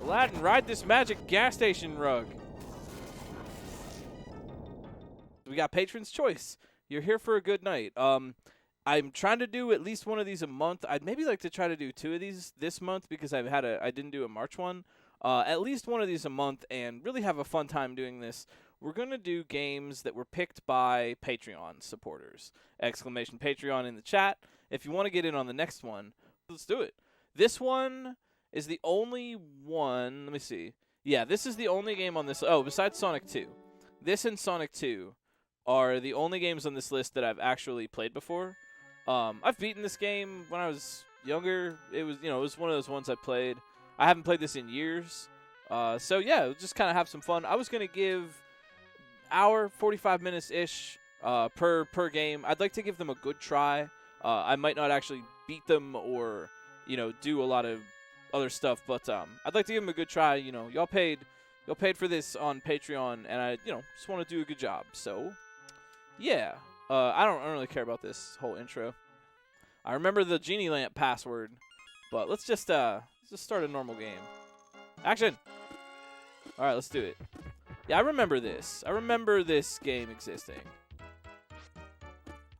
Aladdin, ride this magic gas station rug. We got Patron's Choice. You're here for a good night. I'm trying to do at least one of these a month. I'd maybe like to try to do 2 of these this month because I didn't do a March one. At least one of these a month and really have a fun time doing this. We're going to do games that were picked by Patreon supporters. Exclamation Patreon in the chat. If you want to get in on the next one, let's do it. This one is the only one. Let me see. Yeah, this is the only game on this. Oh, besides Sonic 2. This and Sonic 2 are the only games on this list that I've actually played before. I've beaten this game when I was younger. It was one of those ones I played. I haven't played this in years. So yeah, just kind of have some fun. I was going to give hour, 45 minutes-ish per game. I'd like to give them a good try. I might not actually beat them or, do a lot of other stuff, but I'd like to give them a good try. Y'all paid for this on Patreon, and I, just want to do a good job. So, yeah. I don't really care about this whole intro. I remember the Genie Lamp password, but let's just start a normal game. Action! All right, let's do it. Yeah, I remember this. I remember this game existing.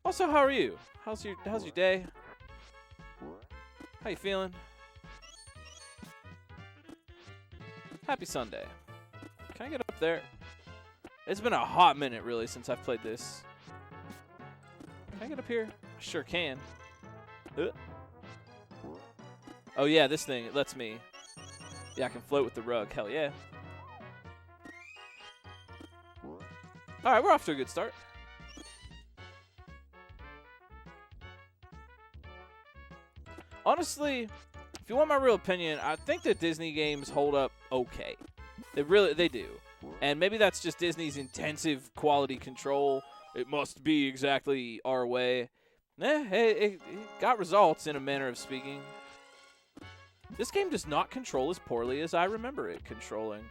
Also, how are you? How's your day? How you feeling? Happy Sunday. Can I get up there? It's been a hot minute, really, since I've played this. Can I get up here? I sure can. Oh, yeah, this thing, it lets me. Yeah, I can float with the rug. Hell yeah. All right, we're off to a good start. Honestly, if you want my real opinion, I think that Disney games hold up okay. They do. And maybe that's just Disney's intensive quality control. It must be exactly our way. It got results in a manner of speaking. This game does not control as poorly as I remember it controlling.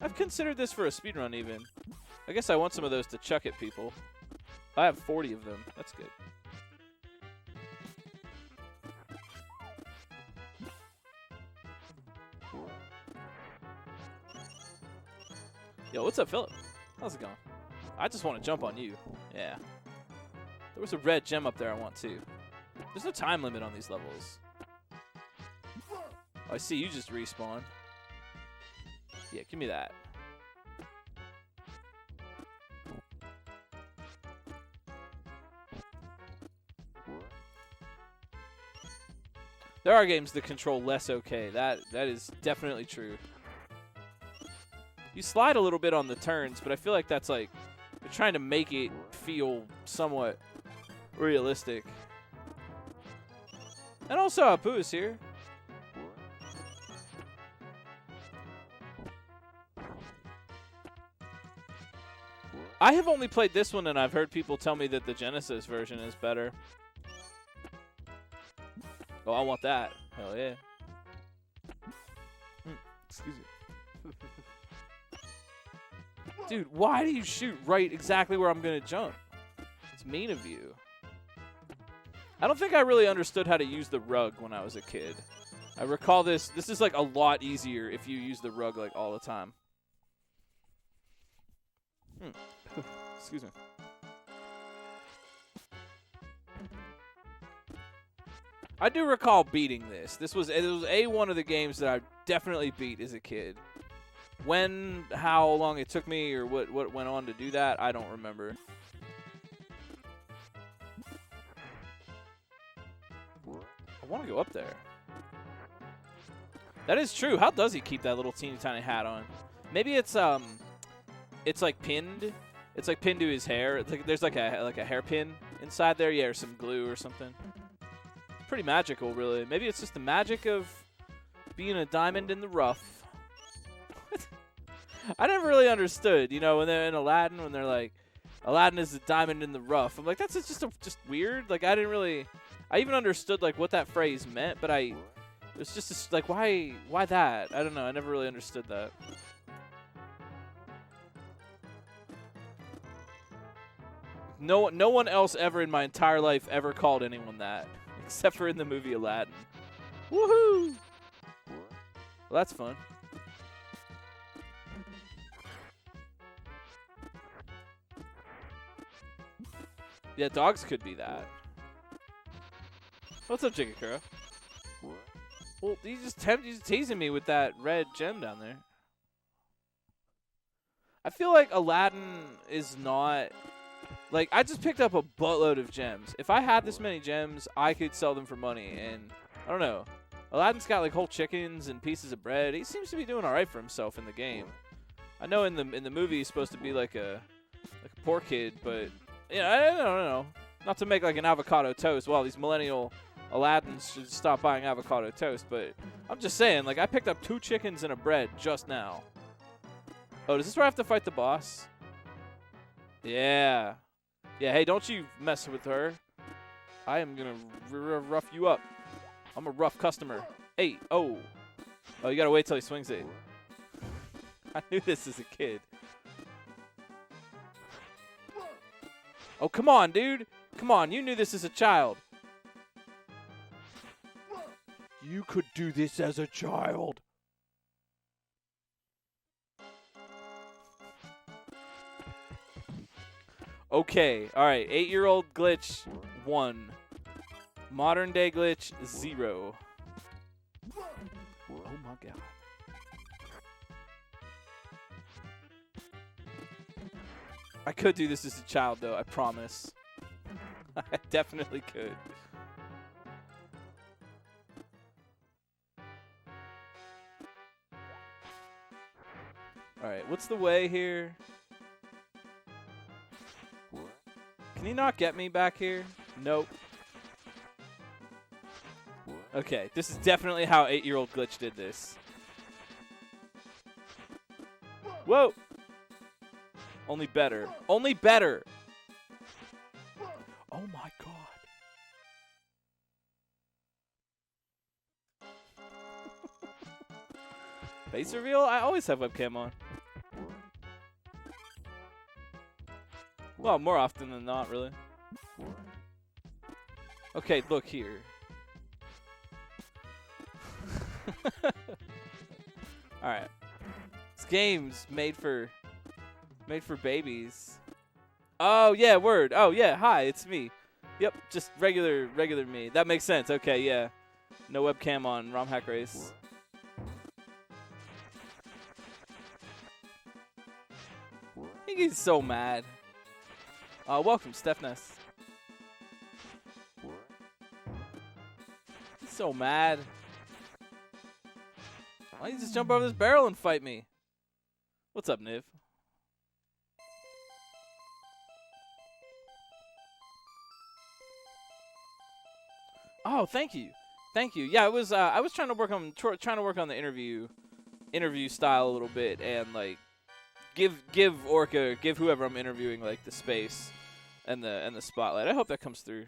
I've considered this for a speedrun even. I guess I want some of those to chuck at people. I have 40 of them. That's good. Yo, what's up, Philip? How's it going? I just want to jump on you. Yeah. There was a red gem up there I want too. There's no time limit on these levels. Oh, I see you just respawn. Yeah, give me that. There are games that control less okay. That is definitely true. You slide a little bit on the turns, but I feel like that's like they're trying to make it feel somewhat realistic. And also Apu is here. I have only played this one, and I've heard people tell me that the Genesis version is better. Oh, I want that. Hell yeah. Excuse me. Dude, why do you shoot right exactly where I'm going to jump? It's mean of you. I don't think I really understood how to use the rug when I was a kid. I recall this. This is like a lot easier if you use the rug like all the time. Excuse me. I do recall beating this. It was one of the games that I definitely beat as a kid. When, how long it took me, or what went on to do that, I don't remember. I want to go up there. That is true. How does he keep that little teeny tiny hat on? Maybe it's like pinned. It's like pinned to his hair. It's like there's like a hairpin inside there. Yeah, or some glue or something. Pretty magical, really. Maybe it's just the magic of being a diamond in the rough. I never really understood, when they're in Aladdin, when they're like, Aladdin is a diamond in the rough. I'm like, that's just weird. Like, I even understood like what that phrase meant, but it was just like, why that? I don't know. I never really understood that. No one else ever in my entire life ever called anyone that, except for in the movie Aladdin. Woohoo! Well, that's fun. Yeah, dogs could be that. What's up, Jigakura? Well, he's just teasing me with that red gem down there. I feel like Aladdin is not... Like, I just picked up a buttload of gems. If I had this many gems, I could sell them for money. And, I don't know. Aladdin's got, like, whole chickens and pieces of bread. He seems to be doing all right for himself in the game. I know in the movie he's supposed to be like a poor kid, but... Yeah, I don't know. Not to make like an avocado toast. Well, these millennial Aladdins should stop buying avocado toast. But I'm just saying, like, I picked up 2 chickens and a bread just now. Oh, is this where I have to fight the boss? Yeah. Yeah, hey, don't you mess with her. I am going to rough you up. I'm a rough customer. Hey, oh. Oh, you got to wait till he swings it. I knew this as a kid. Oh, come on, dude. Come on, you knew this as a child. You could do this as a child. Okay, all right. 8-year-old glitch, 1. Modern day glitch, 0. Oh, my God. I could do this as a child, though. I promise. I definitely could. All right, what's the way here? Can he not get me back here? Nope. Okay, this is definitely how 8-year-old glitch did this. Whoa! Only better. Only better. Oh my God. Face reveal? I always have webcam on. Well, more often than not, really. Okay, look here. All right. This game's made for babies. Oh yeah, word. Oh yeah, hi, it's me. Yep, just regular me. That makes sense. Okay, yeah. No webcam on ROM Hack Race. I think he's so mad. Welcome, Steph Ness. He's so mad. Why don't you just jump over this barrel and fight me? What's up, Niv? Oh, thank you. Yeah, it was. I was trying to work on the interview style a little bit, and like give Orca, give whoever I'm interviewing like the space and the spotlight. I hope that comes through.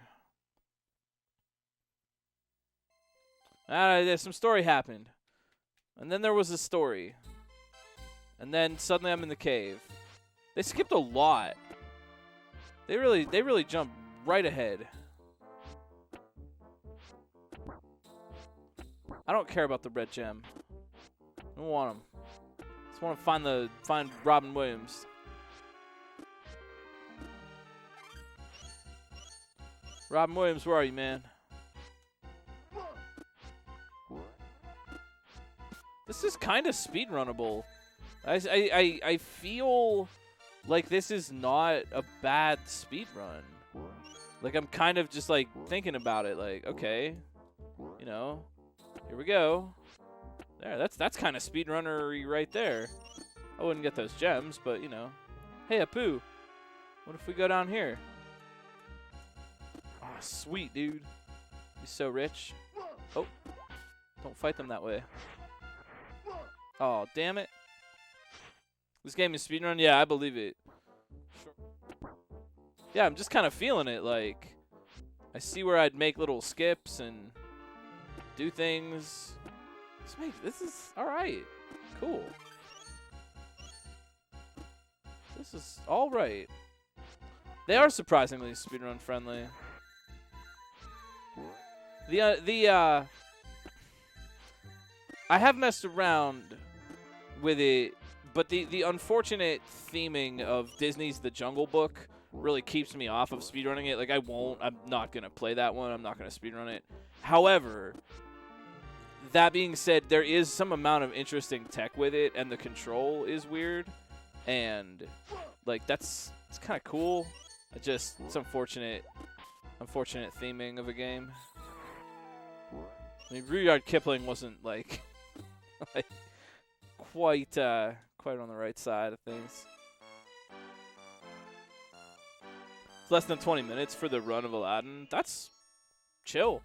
There's some story happened, and then there was a story, and then suddenly I'm in the cave. They skipped a lot. They really jumped right ahead. I don't care about the red gem. I don't want him. Just want to find Robin Williams. Robin Williams, where are you, man? This is kind of speedrunnable. I feel like this is not a bad speedrun. Like, I'm kind of just like thinking about it. Like, okay, you know. Here we go. There, that's kind of speedrunnery right there. I wouldn't get those gems, but you know. Hey, Apu, what if we go down here? Ah, oh, sweet, dude. He's so rich. Oh, don't fight them that way. Oh, damn it. This game is speedrun? Yeah, I believe it. Sure. Yeah, I'm just kind of feeling it. Like, I see where I'd make little skips and do things. This is all right. Cool. This is all right. They are surprisingly speedrun friendly. I have messed around with it, but the unfortunate theming of Disney's The Jungle Book really keeps me off of speedrunning it. Like, I'm not going to play that one. I'm not going to speedrun it. However, that being said, there is some amount of interesting tech with it, and the control is weird. And, like, it's kind of cool. It's unfortunate theming of a game. I mean, Rudyard Kipling wasn't, like, quite on the right side of things. It's less than 20 minutes for the run of Aladdin. That's chill.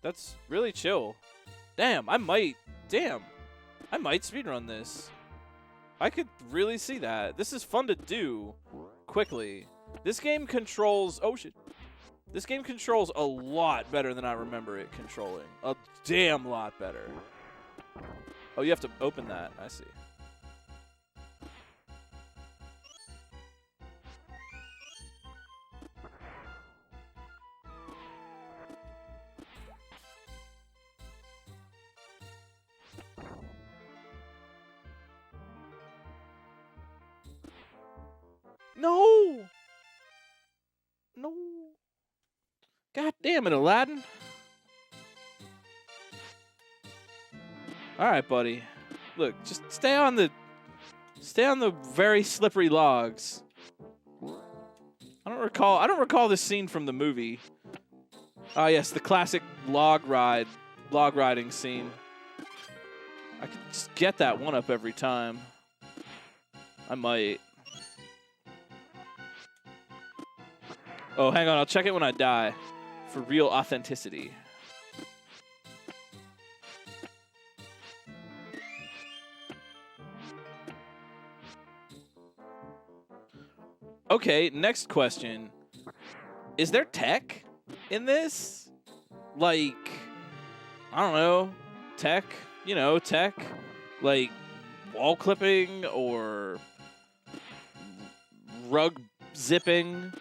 That's really chill. Damn, I might speedrun this. I could really see that. This is fun to do quickly. This game controls... Oh, shit. This game controls a lot better than I remember it controlling. A damn lot better. Oh, you have to open that. I see. No! No! God damn it, Aladdin. All right, buddy. Look, just stay on the very slippery logs. I don't recall this scene from the movie. Oh yes, the classic log riding scene. I could just get that one up every time. I might. Oh, hang on, I'll check it when I die for real authenticity. Okay, next question. Is there tech in this? Like, I don't know, tech? You know, tech? Like wall clipping or rug zipping?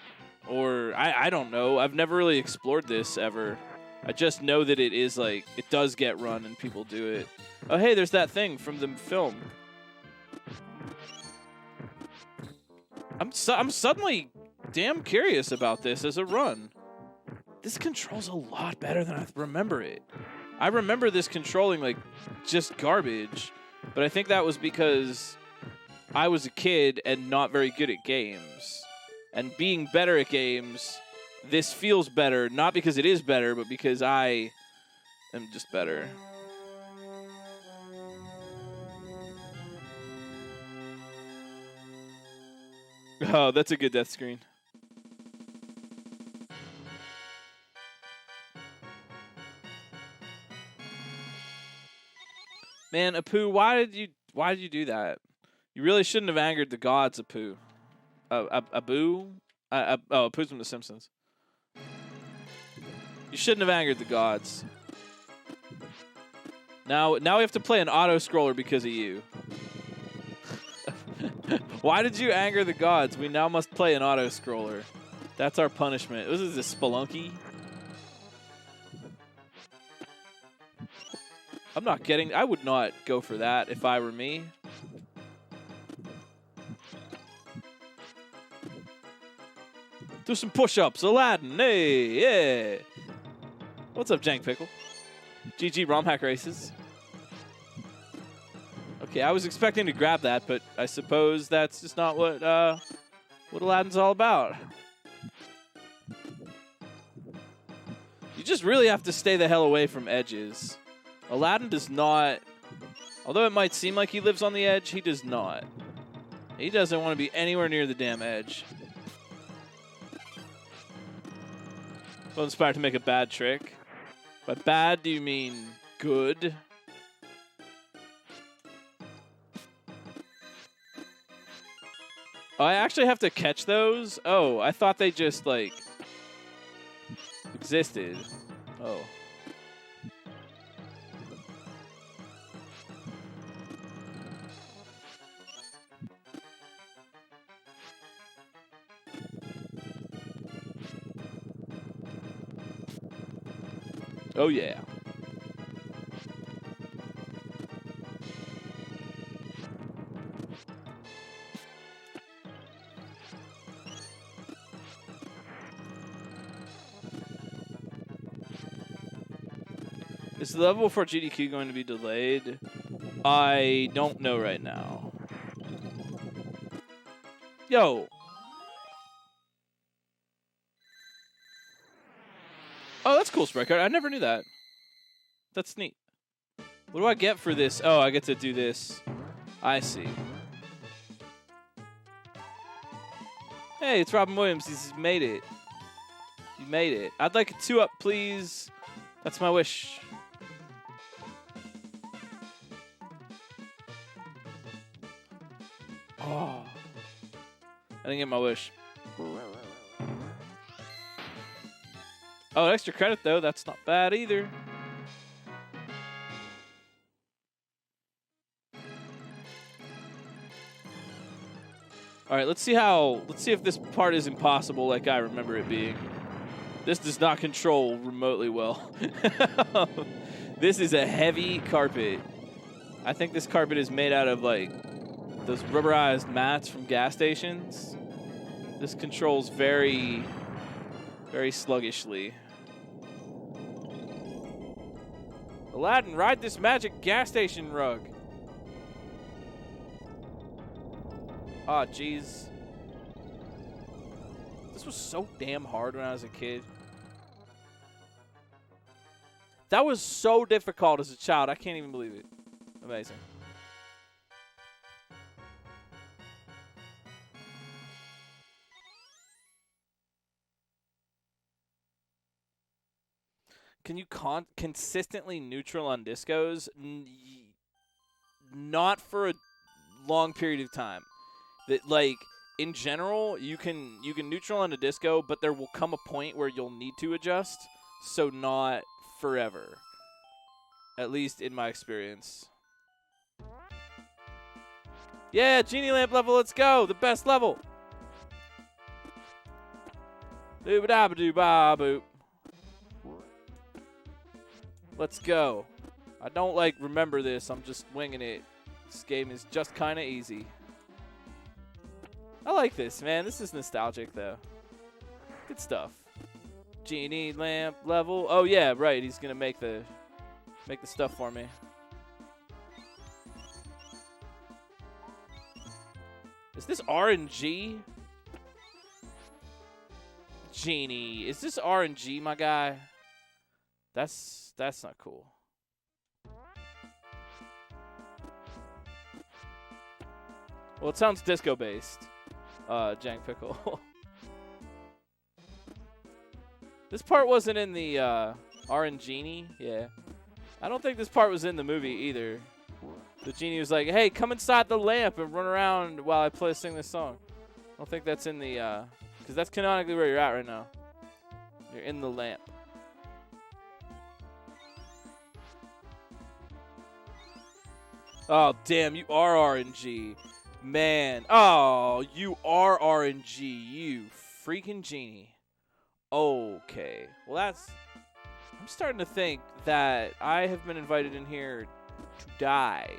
Or, I don't know. I've never really explored this ever. I just know that it is, like, it does get run and people do it. Oh, hey, there's that thing from the film. I'm suddenly damn curious about this as a run. This controls a lot better than I remember it. I remember this controlling, like, just garbage. But I think that was because I was a kid and not very good at games. And being better at games, this feels better, not because it is better, but because I am just better. Oh, that's a good death screen. Man, Apu, why did you do that? You really shouldn't have angered the gods, Apu. Apu? Apu's from The Simpsons. You shouldn't have angered the gods. Now we have to play an auto-scroller because of you. Why did you anger the gods? We now must play an auto-scroller. That's our punishment. This is a Spelunky. I would not go for that if I were me. Do some push-ups, Aladdin. Hey, yeah. What's up, Jank Pickle? GG ROM hack races. Okay, I was expecting to grab that, but I suppose that's just not what Aladdin's all about. You just really have to stay the hell away from edges. Aladdin does not, although it might seem like he lives on the edge, he does not. He doesn't want to be anywhere near the damn edge. Well, inspired to make a bad trick. By bad, do you mean good? Oh, I actually have to catch those? Oh, I thought they just, like, existed. Oh. Oh, yeah. Is the level for GDQ going to be delayed? I don't know right now. Yo. Oh, that's cool, sprite card. I never knew that. That's neat. What do I get for this? Oh, I get to do this. I see. Hey, it's Robin Williams. He's made it. You made it. I'd like a 2-up, please. That's my wish. Oh. I didn't get my wish. Oh, extra credit, though. That's not bad either. All right, let's see if this part is impossible like I remember it being. This does not control remotely well. This is a heavy carpet. I think this carpet is made out of like those rubberized mats from gas stations. This controls very, very sluggishly. Aladdin, ride this magic gas station rug. Ah, jeez. This was so damn hard when I was a kid. That was so difficult as a child. I can't even believe it. Amazing. Can you consistently neutral on discos? Not for a long period of time. That, like, in general, you can neutral on a disco, but there will come a point where you'll need to adjust, so not forever. At least in my experience. Yeah, Genie Lamp level, let's go! The best level! Dooba-da-ba-doo-ba-boop. Let's go. I don't, like, remember this. I'm just winging it. This game is just kind of easy. I like this, man. This is nostalgic, though. Good stuff. Genie Lamp level. Oh, yeah, right. He's going to make the stuff for me. Is this RNG? Genie. Is this RNG, my guy? That's not cool. Well, it sounds disco-based. Jank Pickle. This part wasn't in the RNG. Yeah. I don't think this part was in the movie either. The genie was like, hey, come inside the lamp and run around while I sing this song. I don't think that's in the, because that's canonically where you're at right now. You're in the lamp. Oh, damn, you are RNG. Man. Oh, you are RNG, you freaking genie. Okay. Well, that's... I'm starting to think that I have been invited in here to die.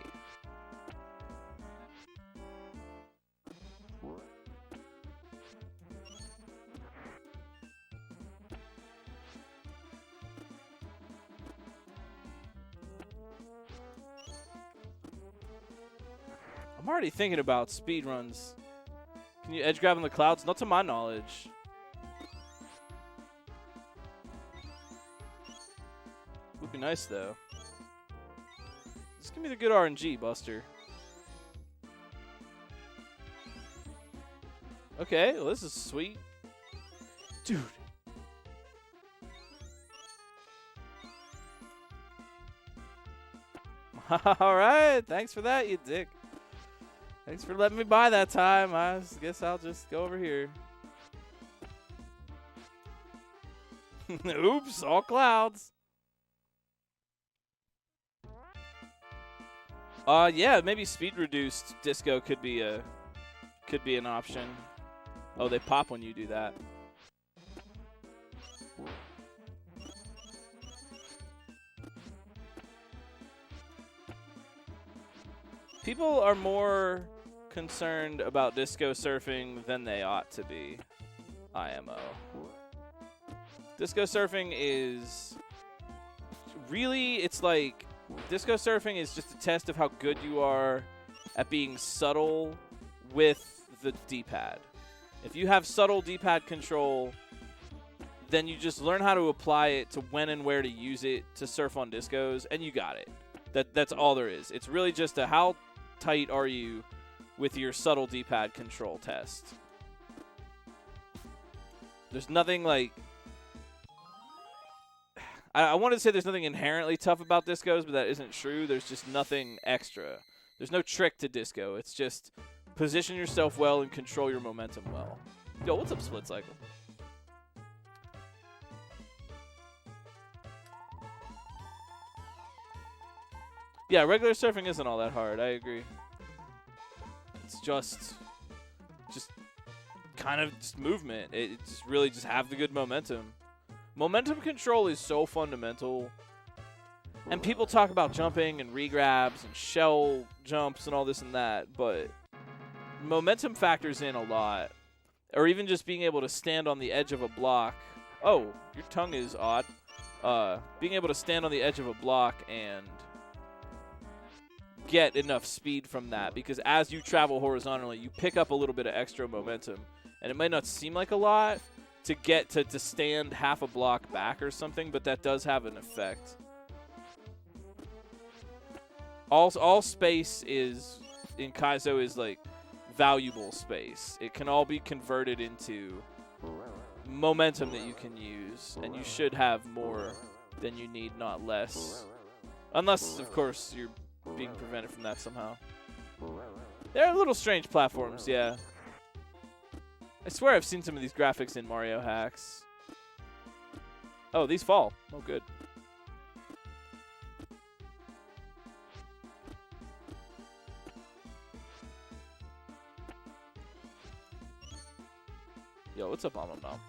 I'm already thinking about speed runs. Can you edge grab in the clouds? Not to my knowledge. Would be nice though. Just give me the good RNG, Buster. Okay, well this is sweet. Dude. Alright, thanks for that, you dick. Thanks for letting me buy that time. I guess I'll just go over here. Oops, all clouds. Yeah, maybe speed reduced disco could be an option. Oh, they pop when you do that. People are more concerned about disco surfing than they ought to be. IMO. Disco surfing is really, it's like disco surfing is just a test of how good you are at being subtle with the D-pad. If you have subtle D-pad control, then you just learn how to apply it to when and where to use it to surf on discos, and you got it. That's all there is. It's really just a how tight are you with your subtle D-pad control test. There's nothing like... I wanted to say there's nothing inherently tough about discos, but that isn't true. There's just nothing extra. There's no trick to disco. It's just position yourself well and control your momentum well. Yo, what's up, Split Cycle? Yeah, regular surfing isn't all that hard. I agree. It's just kind of just movement. It's really just have the good momentum. Momentum control is so fundamental. And people talk about jumping and regrabs and shell jumps and all this and that, but momentum factors in a lot. Or even just being able to stand on the edge of a block. Oh, your tongue is odd. Being able to stand on the edge of a block and get enough speed from that, because as you travel horizontally, you pick up a little bit of extra momentum. And it might not seem like a lot to get to stand half a block back or something, but that does have an effect. All space is in Kaizo is like valuable space. It can all be converted into momentum that you can use, and you should have more than you need, not less. Unless, of course, you're being prevented from that somehow. They're little strange platforms, yeah. I swear I've seen some of these graphics in Mario hacks. Oh, these fall. Oh, good. Yo, what's up, Mama Mom?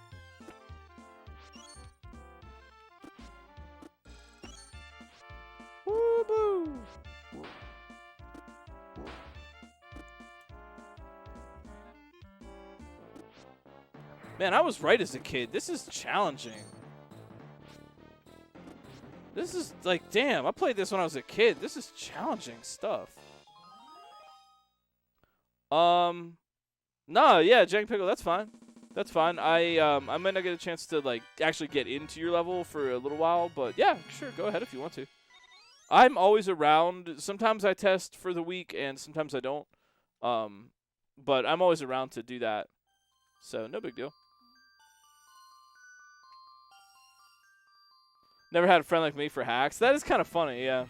Woo-boo! Man, I was right as a kid. This is challenging. This is like, damn, I played this when I was a kid. This is challenging stuff. No, yeah, Jank Pickle, that's fine. That's fine. I might not get a chance to like actually get into your level for a little while, but yeah, sure, go ahead if you want to. I'm always around. Sometimes I test for the week and sometimes I don't. But I'm always around to do that. So, no big deal. Never had a friend like me for hacks. That is kind of funny, yeah.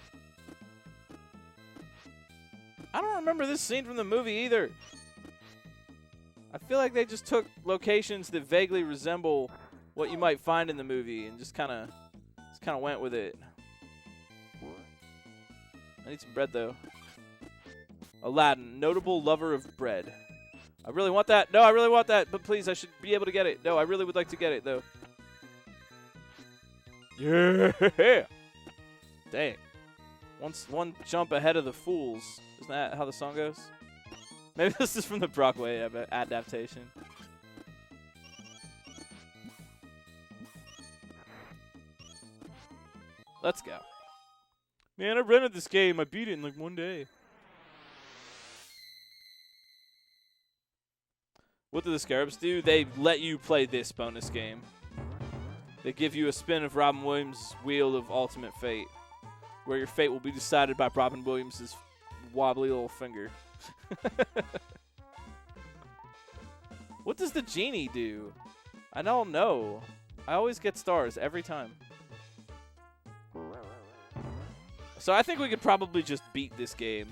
I don't remember this scene from the movie either. I feel like they just took locations that vaguely resemble what you might find in the movie and just kind of went with it. I need some bread though. Aladdin, notable lover of bread. I really want that. No, I really want that, but please, I should be able to get it. No, I really would like to get it though. Yeah. Dang. One jump ahead of the fools. Isn't that how the song goes? Maybe this is from the Brockway adaptation. Let's go. Man, I rented this game. I beat it in like one day. What do the Scarabs do? They let you play this bonus game. They give you a spin of Robin Williams' Wheel of Ultimate Fate, where your fate will be decided by Robin Williams' wobbly little finger. What does the genie do? I don't know. I always get stars every time. So I think we could probably just beat this game.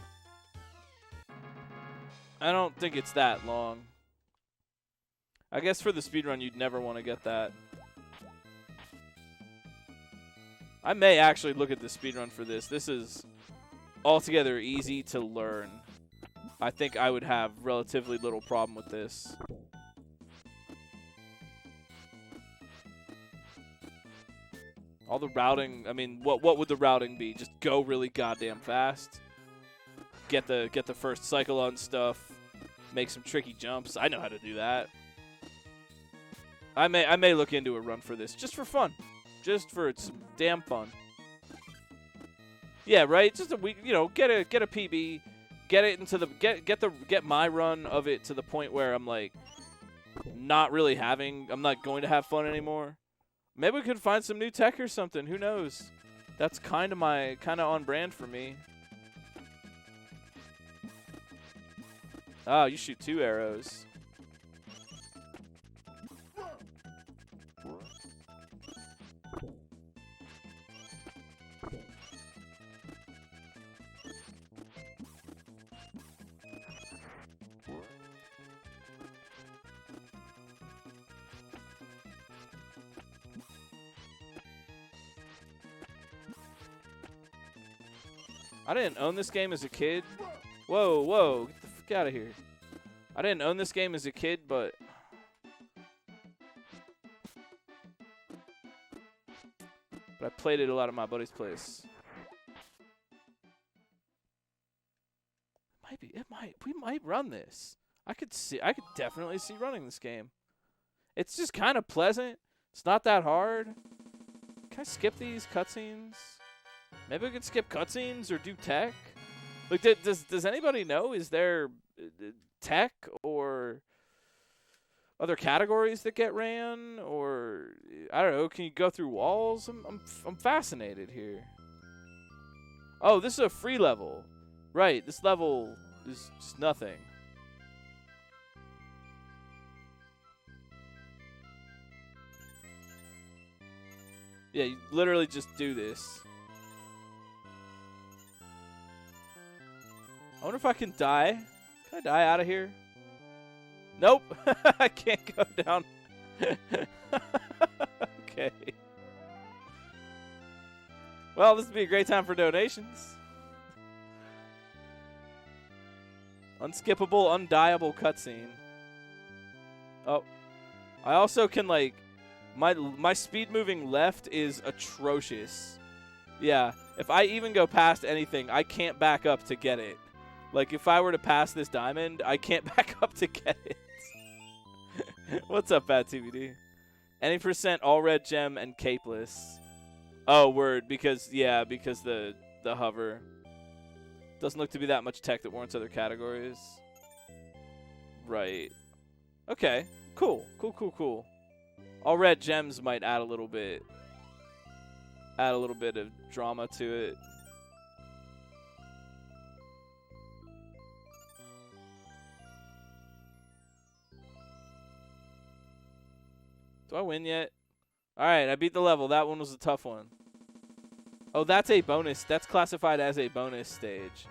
I don't think it's that long. I guess for the speedrun, you'd never want to get that. I may actually look at the speedrun for this. This is altogether easy to learn. I think I would have relatively little problem with this. All the routing, I mean, what would the routing be? Just go really goddamn fast. Get the first cycle on stuff. Make some tricky jumps. I know how to do that. I may look into a run for this just for fun. Just for some damn fun. Yeah, right. Just a week, you know, get a PB, get it into the get my run of it to the point where I'm like I'm not going to have fun anymore. Maybe we could find some new tech or something. Who knows? That's kind of on brand for me. Oh, you shoot 2 arrows. I didn't own this game as a kid. Whoa, whoa, get the fuck out of here. I didn't own this game as a kid, but I played it a lot at my buddy's place. We might run this. I could definitely see running this game. It's just kind of pleasant. It's not that hard. Can I skip these cutscenes? Maybe we could skip cutscenes or do tech. Like, does anybody know? Is there tech or other categories that get ran, or I don't know? Can you go through walls? I'm fascinated here. Oh, this is a free level, right? This level is just nothing. Yeah, you literally just do this. I wonder if I can die. Can I die out of here? Nope. I can't go down. Okay. Well, this would be a great time for donations. Unskippable, undieable cutscene. Oh. I also can, like... My speed moving left is atrocious. Yeah. If I even go past anything, I can't back up to get it. Like, if I were to pass this diamond, I can't back up to get it. What's up, Bad TBD? Any percent all red gem and capeless. Oh, word. Because the hover. Doesn't look to be that much tech that warrants other categories. Right. Okay. Cool. Cool. All red gems might add a little bit of drama to it. Do I win yet? All right, I beat the level. That one was a tough one. Oh, that's a bonus. That's classified as a bonus stage.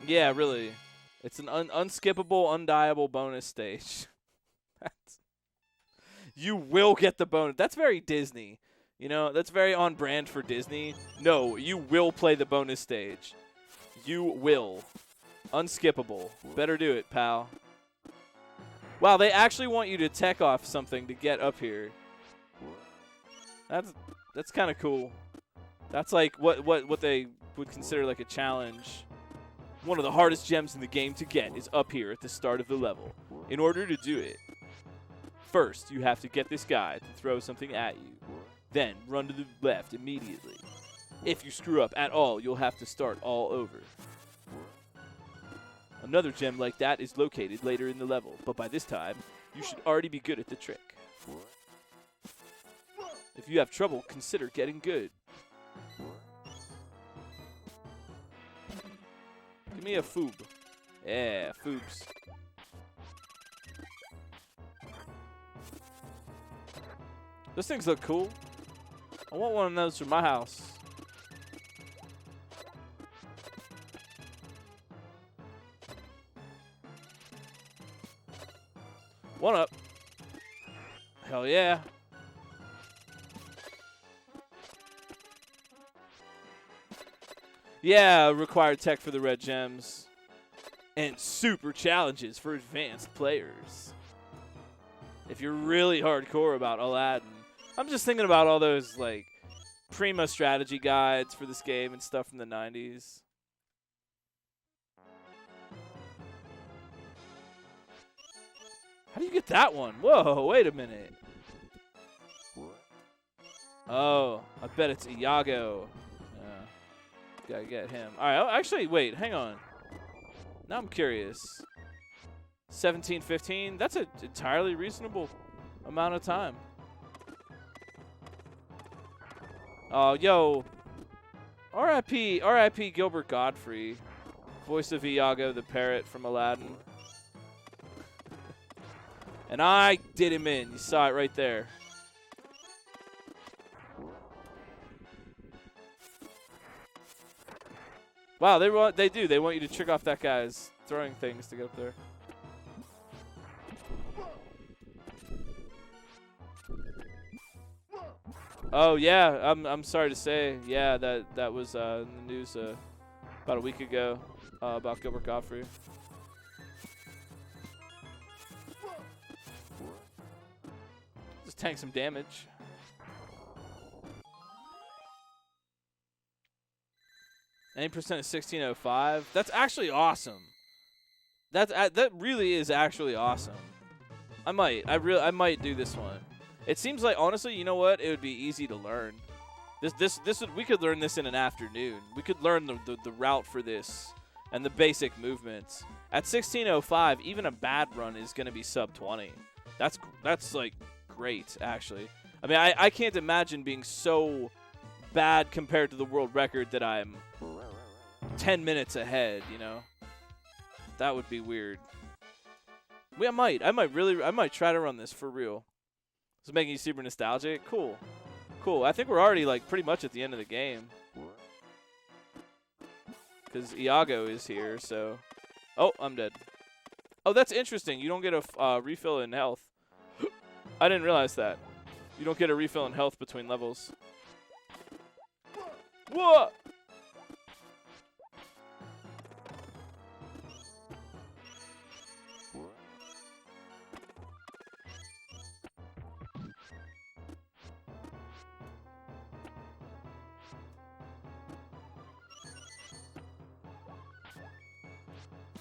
Yeah, really. It's an unskippable, undieable bonus stage. You will get the bonus. That's very Disney. You know, that's very on brand for Disney. No, you will play the bonus stage. You will. Unskippable. Better do it, pal. Wow, they actually want you to tech off something to get up here. That's kind of cool. That's like what they would consider like a challenge. One of the hardest gems in the game to get is up here at the start of the level. In order to do it, first you have to get this guy to throw something at you. Then run to the left immediately. If you screw up at all, you'll have to start all over. Another gem like that is located later in the level, but by this time, you should already be good at the trick. If you have trouble, consider getting good. Give me a foob. Yeah, foobs. Those things look cool. I want one of those for my house. One up. Hell yeah. Yeah, required tech for the red gems. And super challenges for advanced players. If you're really hardcore about Aladdin. I'm just thinking about all those, like, Prima strategy guides for this game and stuff from the 90s. How do you get that one? Whoa, wait a minute. Oh, I bet it's Iago. Yeah. Gotta get him. All right, actually, wait, hang on. Now I'm curious. 17, 15, that's an entirely reasonable amount of time. Oh, yo. R.I.P. Gilbert Godfrey, voice of Iago the parrot from Aladdin. And I did him in. You saw it right there. Wow, they do. They want you to trick off that guy's throwing things to get up there. Oh yeah, I'm sorry to say, yeah, that was in the news about a week ago about Gilbert Godfrey. Just tank some damage. Any percent of 1605. That's actually awesome. That really is actually awesome. I might do this one. It seems like, honestly, you know what? It would be easy to learn. We could learn this in an afternoon. We could learn the route for this and the basic movements. At 1605, even a bad run is going to be sub 20. That's like great, actually. I mean, I can't imagine being so bad compared to the world record that I'm 10 minutes ahead, you know? That would be weird. I might try to run this for real. Is it making you super nostalgic? Cool. Cool. I think we're already like pretty much at the end of the game. Because Iago is here, so... Oh, I'm dead. Oh, that's interesting. You don't get a refill in health. I didn't realize that. You don't get a refill in health between levels. Whoa!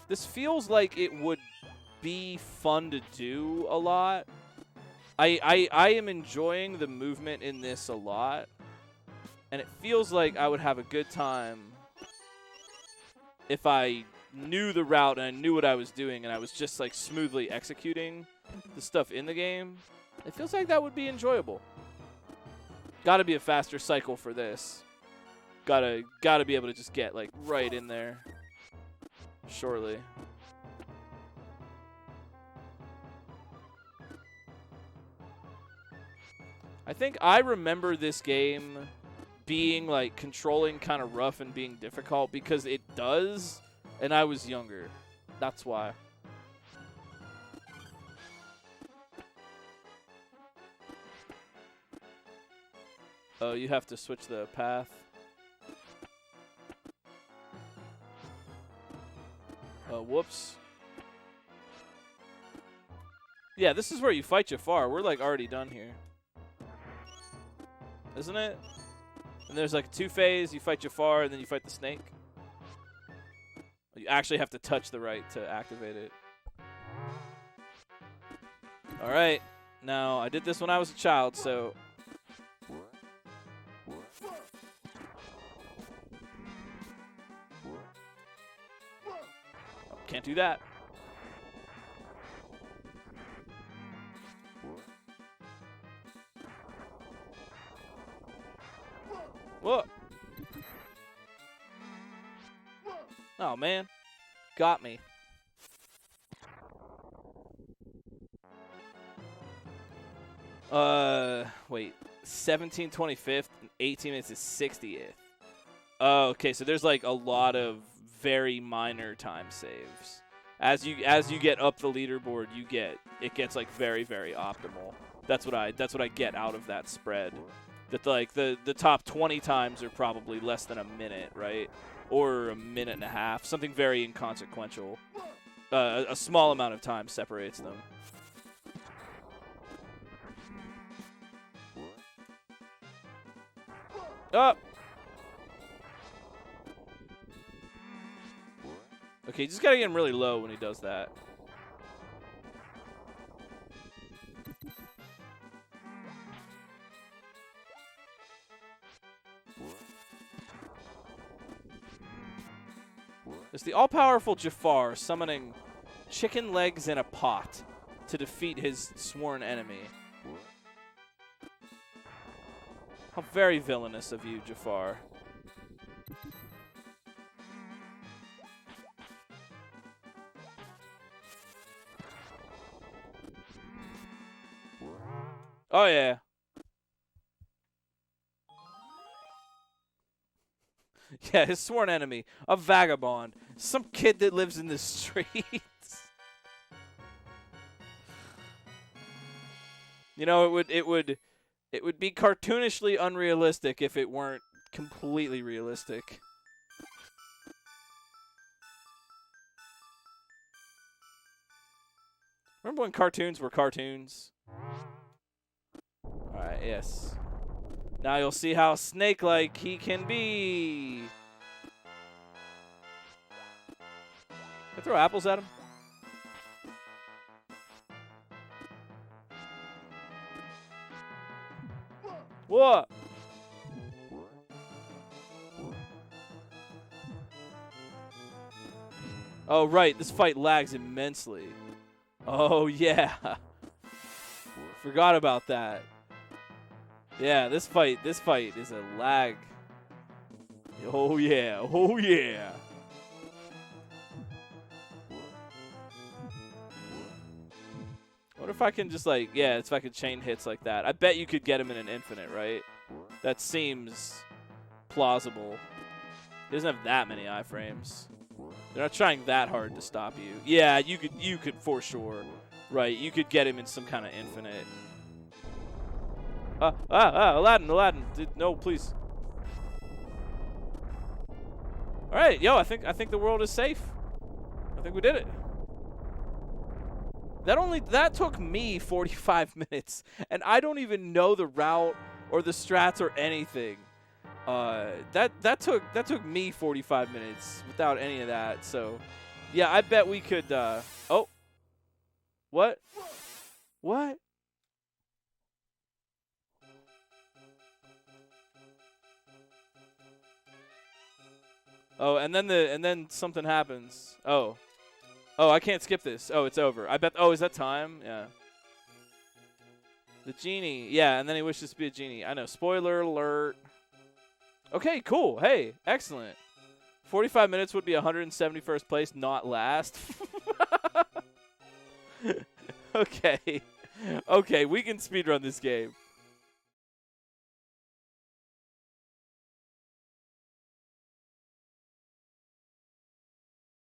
This feels like it would be fun to do a lot. I am enjoying the movement in this a lot. And it feels like I would have a good time if I knew the route and I knew what I was doing and I was just like smoothly executing the stuff in the game. It feels like that would be enjoyable. Gotta be a faster cycle for this. Gotta be able to just get like right in there. Surely. I think I remember this game being like controlling kind of rough and being difficult because it does, and I was younger. That's why. Oh, you have to switch the path. Whoops. Yeah, this is where you fight Jafar. We're like already done here. Isn't it? And there's like 2 phase. You fight Jafar and then you fight the snake. You actually have to touch the right to activate it. Alright. Now, I did this when I was a child, so... Can't do that. Whoa. Oh, man. Got me. Wait. 17 25th and 18 minutes is 60th. Oh, okay, so there's like a lot of very minor time saves. As you get up the leaderboard, it gets like very, very optimal. That's what I get out of that spread. That like the top 20 times are probably less than a minute, right? Or a minute and a half, something very inconsequential. A small amount of time separates them. Up. Okay, you just gotta get him really low when he does that. There's the all-powerful Jafar summoning chicken legs in a pot to defeat his sworn enemy. How very villainous of you, Jafar. Oh, yeah. Yeah, his sworn enemy, a vagabond, some kid that lives in the streets. You know, it would be cartoonishly unrealistic if it weren't completely realistic. Remember when cartoons were cartoons? All right, yes. Now you'll see how snake-like he can be. Can I throw apples at him? What? Oh, right. This fight lags immensely. Oh, yeah. Forgot about that. Yeah, this fight is a lag. Oh, yeah. Oh, yeah. What if I can just, like, yeah, if I could chain hits like that. I bet you could get him in an infinite, right? That seems plausible. He doesn't have that many iframes. They're not trying that hard to stop you. Yeah, you could for sure. Right, you could get him in some kind of infinite. Aladdin. No, please. All right, yo, I think the world is safe. I think we did it. That took me 45 minutes, and I don't even know the route or the strats or anything. That took me 45 minutes without any of that. So, yeah, I bet we could. Oh, what? What? Oh, and then something happens. Oh, I can't skip this. Oh, it's over. I bet. Oh, is that time? Yeah. The genie. Yeah, and then he wishes to be a genie. I know. Spoiler alert. Okay, cool. Hey, excellent. 45 minutes would be 171st place, not last. Okay. Okay, we can speedrun this game.